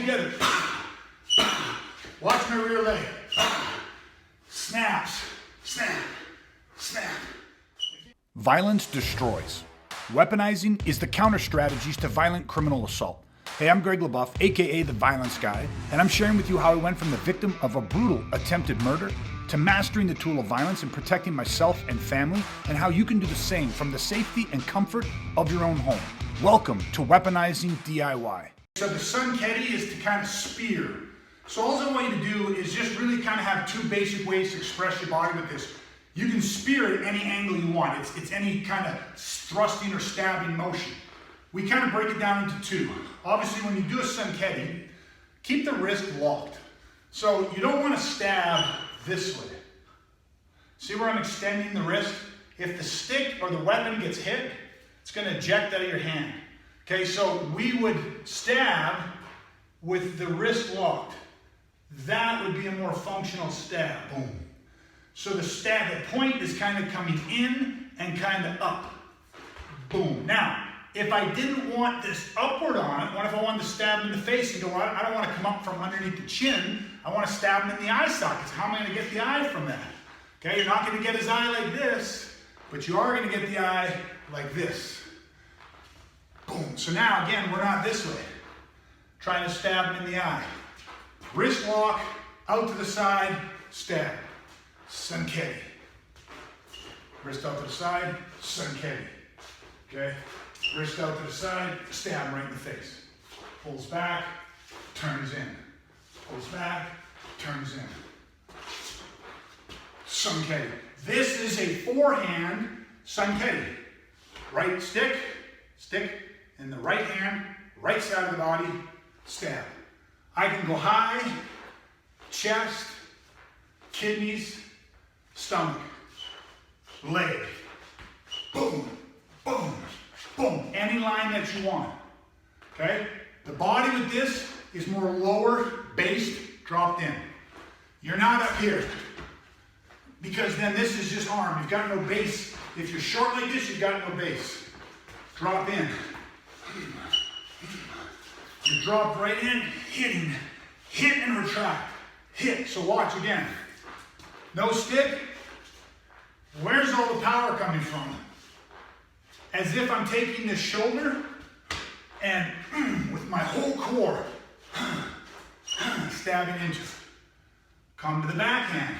together. Watch my rear leg. Snaps, snap, snap. Violence destroys. Weaponizing is the counter strategies to violent criminal assault. Hey, I'm Greg LaBeouf, aka The Violence Guy, and I'm sharing with you how I went from the victim of a brutal attempted murder to mastering the tool of violence and protecting myself and family, and how you can do the same from the safety and comfort of your own home. Welcome to Weaponizing DIY. So the Sunketi is to kind of spear. So all I want you to do is just really kind of have two basic ways to express your body with this. You can spear at any angle you want. It's any kind of thrusting or stabbing motion. We kind of break it down into two. Obviously, when you do a Sunketi, keep the wrist locked. So you don't want to stab this way. See where I'm extending the wrist? If the stick or the weapon gets hit, it's going to eject out of your hand. Okay, so we would stab with the wrist locked. That would be a more functional stab. Boom. So the point is kind of coming in and kind of up. Boom. Now, if I didn't want this upward on it, what if I wanted to stab him in the face and go, I don't want to come up from underneath the chin, I want to stab him in the eye sockets. How am I going to get the eye from that? Okay, you're not going to get his eye like this, but you are going to get the eye like this. Boom. So now, again, we're not this way. Trying to stab him in the eye. Wrist lock, out to the side, stab. Sunketi. Wrist out to the side, Sunketi. Okay? Wrist out to the side, stab right in the face. Pulls back, turns in. Pulls back, turns in. Sunketi. This is a forehand Sunketi. Right stick in the right hand, right side of the body, stab. I can go high, chest, kidneys, stomach, leg. Boom, boom, boom. Any line that you want. Okay? The body with this is more lower, based, dropped in. You're not up here. Because then this is just arm. You've got no base. If you're short like this, you've got no base. Drop in. You drop right in, hitting. Hit and retract. Hit. So watch again. No stick. Where's all the power coming from? As if I'm taking this shoulder and with my whole core stabbing into it. Come to the backhand.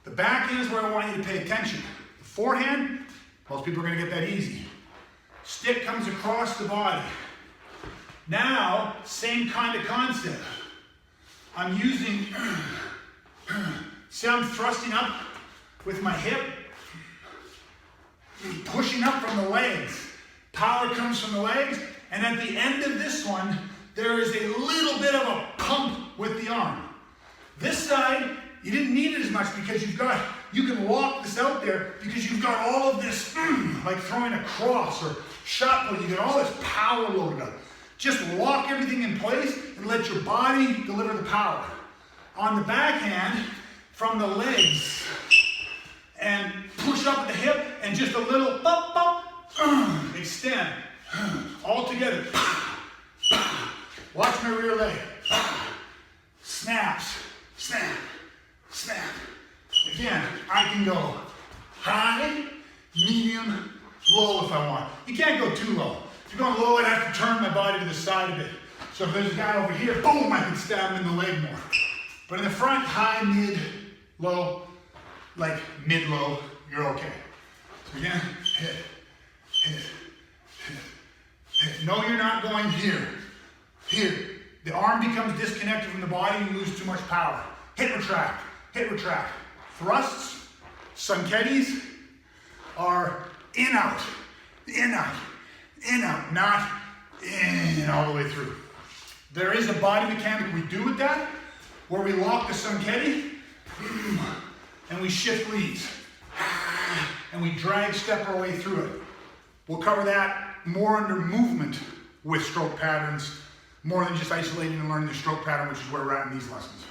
The backhand is where I want you to pay attention. The forehand, most people are going to get that easy. Stick comes across the body. Now, same kind of concept. I'm using, see how I'm thrusting up with my hip? Pushing up from the legs. Power comes from the legs, and at the end of this one, there is a little bit of a pump with the arm. This side, you didn't need it as much because you can lock this out there because you've got all of this, like throwing a cross or shot put, you get all this power loaded up. Just lock everything in place and let your body deliver the power. On the backhand, from the legs, and push up at the hip, and just a little bop, bop, extend. All together. Watch my rear leg. Snaps, snap, snap. Again, I can go high, medium, low if I want. You can't go too low. If you're going low, I'd have to turn my body to the side a bit. So if there's a guy over here, boom, I can stab him in the leg more. But in the front, high, mid, low, like mid-low, you're okay. So again, hit, hit, hit, hit. No, you're not going here. Here. The arm becomes disconnected from the body and you lose too much power. Hit, retract, hit, retract. Thrusts, Sunketis are in, out, in, out. In, out, not in all the way through. There is a body mechanic we do with that, where we lock the Sunketi, and we shift leads, and we drag step our way through it. We'll cover that more under movement with stroke patterns, more than just isolating and learning the stroke pattern, which is where we're at in these lessons.